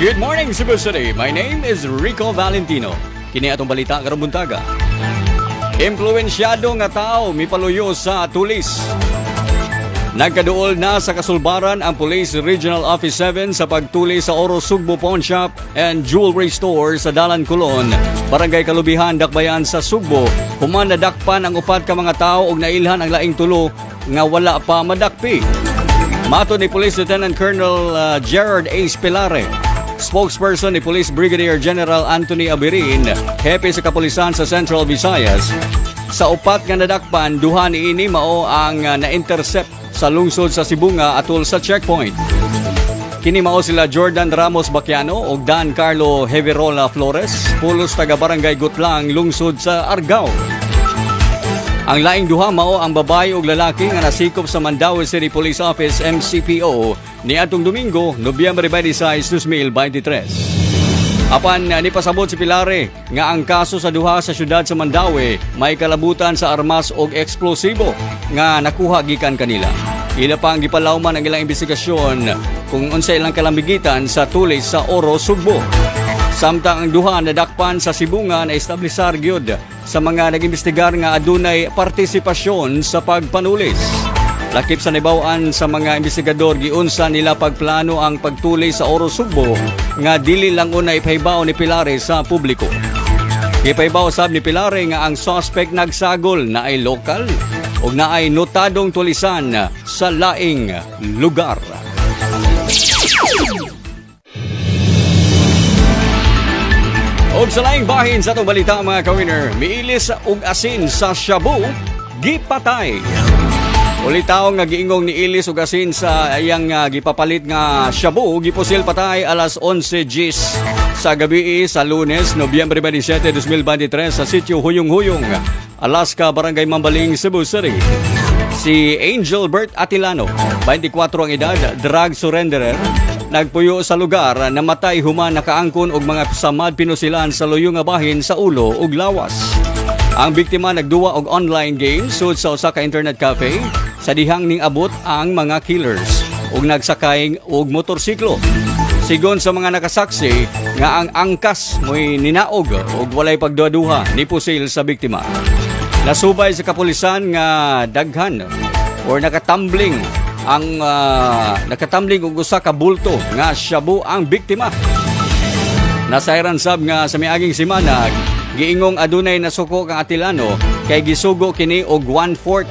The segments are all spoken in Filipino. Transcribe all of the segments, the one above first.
Good morning, Cebu City. My name is Rico Valentino. Kini atong balita karong buntaga. Impluwensyado nga tao mipaluyo sa tulis. Nagkaduol na sa kasulbaran ang Police Regional Office 7 sa pagtuli sa Oro Sugbo Pawn Shop and Jewelry Store sa Dalan Colon, Barangay Kalubihan, Dakbayan sa Sugbo. Human nadakpan ang upat ka mga tao ug nailhan ang laing tulo nga wala pa madakpi. Mato ni Police Lieutenant Colonel Gerard A. Spilare, spokesperson ni Police Brigadier General Anthony Abirin, hepe sa kapulisan sa Central Visayas. Sa upat nga nadakpan, duha niini mao ang na-intercept sa lungsod sa Sibunga atol sa checkpoint. Kini mao sila Jordan Ramos Baquiano ug Dan Carlo Heverola Flores, pulos taga Barangay Gutlang, lungsod sa Argao. Ang laing duha mao ang babae ug lalaki nga nasikop sa Mandaue City Police Office MCPO niadtong Domingo, Nobyembre 26, 2023. Apan nipasabot si Pilare nga ang kaso sa duha sa syudad sa Mandaue may kalabutan sa armas ug eksplosibo nga nakuha gikan kanila. Ila pa ang gipalawman ang ilang investigasyon kung unsa ilang kalambigitan sa tulis sa Oro Sugbo. Samtang ang duha nadakpan sa Sibunga na establisar gyud sa mga nag-imbestigar nga adunay partisipasyon sa pagpanulis. Lakip sa nibawaan sa mga investigador, giunsa nila pagplano ang pagtuli sa Oro Sugbo nga dili lang una ipahibaw ni Pilare sa publiko. Ipahibaw sab ni Pilare nga ang suspect nagsagol na ay lokal ug na ay notadong tulisan sa laing lugar. Og sa laing bahin sa itong balita mga ka-winner, miilis ug asin sa shabu, gipatay. Ulitaw nga giingong ni ilis ug asin sa iyang gipapalit nga shabu, gipusil patay alas 11 gis sa gabi sa Lunes, Nobyembre 27, 2023 sa sitio Huyong-Huyong, Alaska, Barangay Mambaling, Cebu City. Si Angel Bert Atilano, 24 ang edad, drug surrenderer, nagpuyo sa lugar, namatay human nakaangkon og mga samad pinusilan sa luyo nga bahin sa ulo ug lawas. Ang biktima nagduwa og online game sud sa usa ka internet cafe sa dihang ning abot ang mga killers ug nagsakay og motorsiklo. Sigon sa mga nakasaksi nga ang angkas mo'y ninaog ug walay pagduha-duha ni pusil sa biktima. Nasubay sa kapulisan nga daghan or nakatumbling og usa ka bulto nga shabu ang biktima. Nasayran sab nga sa miaging semana giingong adunay nasuko kang Atilano kay gisugo kini og 1/4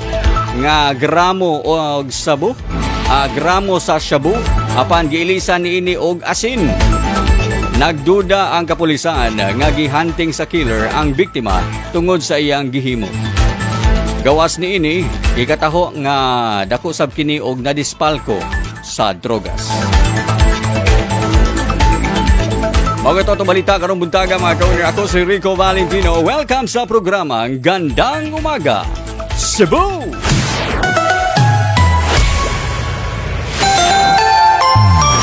nga gramo og shabu, gramo sa shabu apan giilisan niini og asin. Nagduda ang kapulisan nga gihunting sa killer ang biktima tungod sa iyang gihimo. Gawas niini, ikataho nga dako sab kini og nadispalko sa drogas. Mga ito balita karong buntaga mga ka-winner. Ako si Rico Valentino. Welcome sa programang Gandang Umaga, Cebu!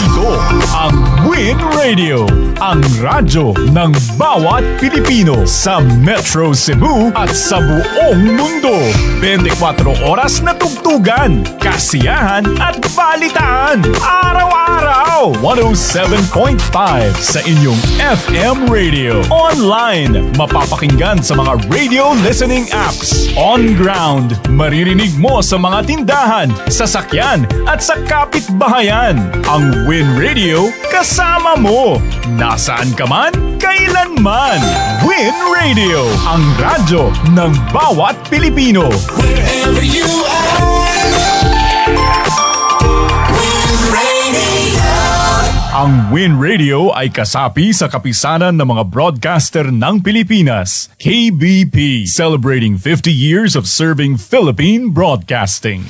Ito ang Win Radio, ang radyo ng bawat Pilipino sa Metro Cebu at sa buong mundo. 24 oras na tugtugan, kasiyahan at balitaan. Araw-araw, 107.5 sa inyong FM radio. Online, mapapakinggan sa mga radio listening apps. On ground, maririnig mo sa mga tindahan, sasakyan at sa kapitbahayan. Ang Win Radio, kasama mo. Nasaan ka man, kailanman. Win Radio, ang radyo ng bawat Pilipino. Wherever you are, Win Radio. Ang Win Radio ay kasapi sa kapisanan ng mga broadcaster ng Pilipinas, KBP, celebrating 50 years of serving Philippine broadcasting.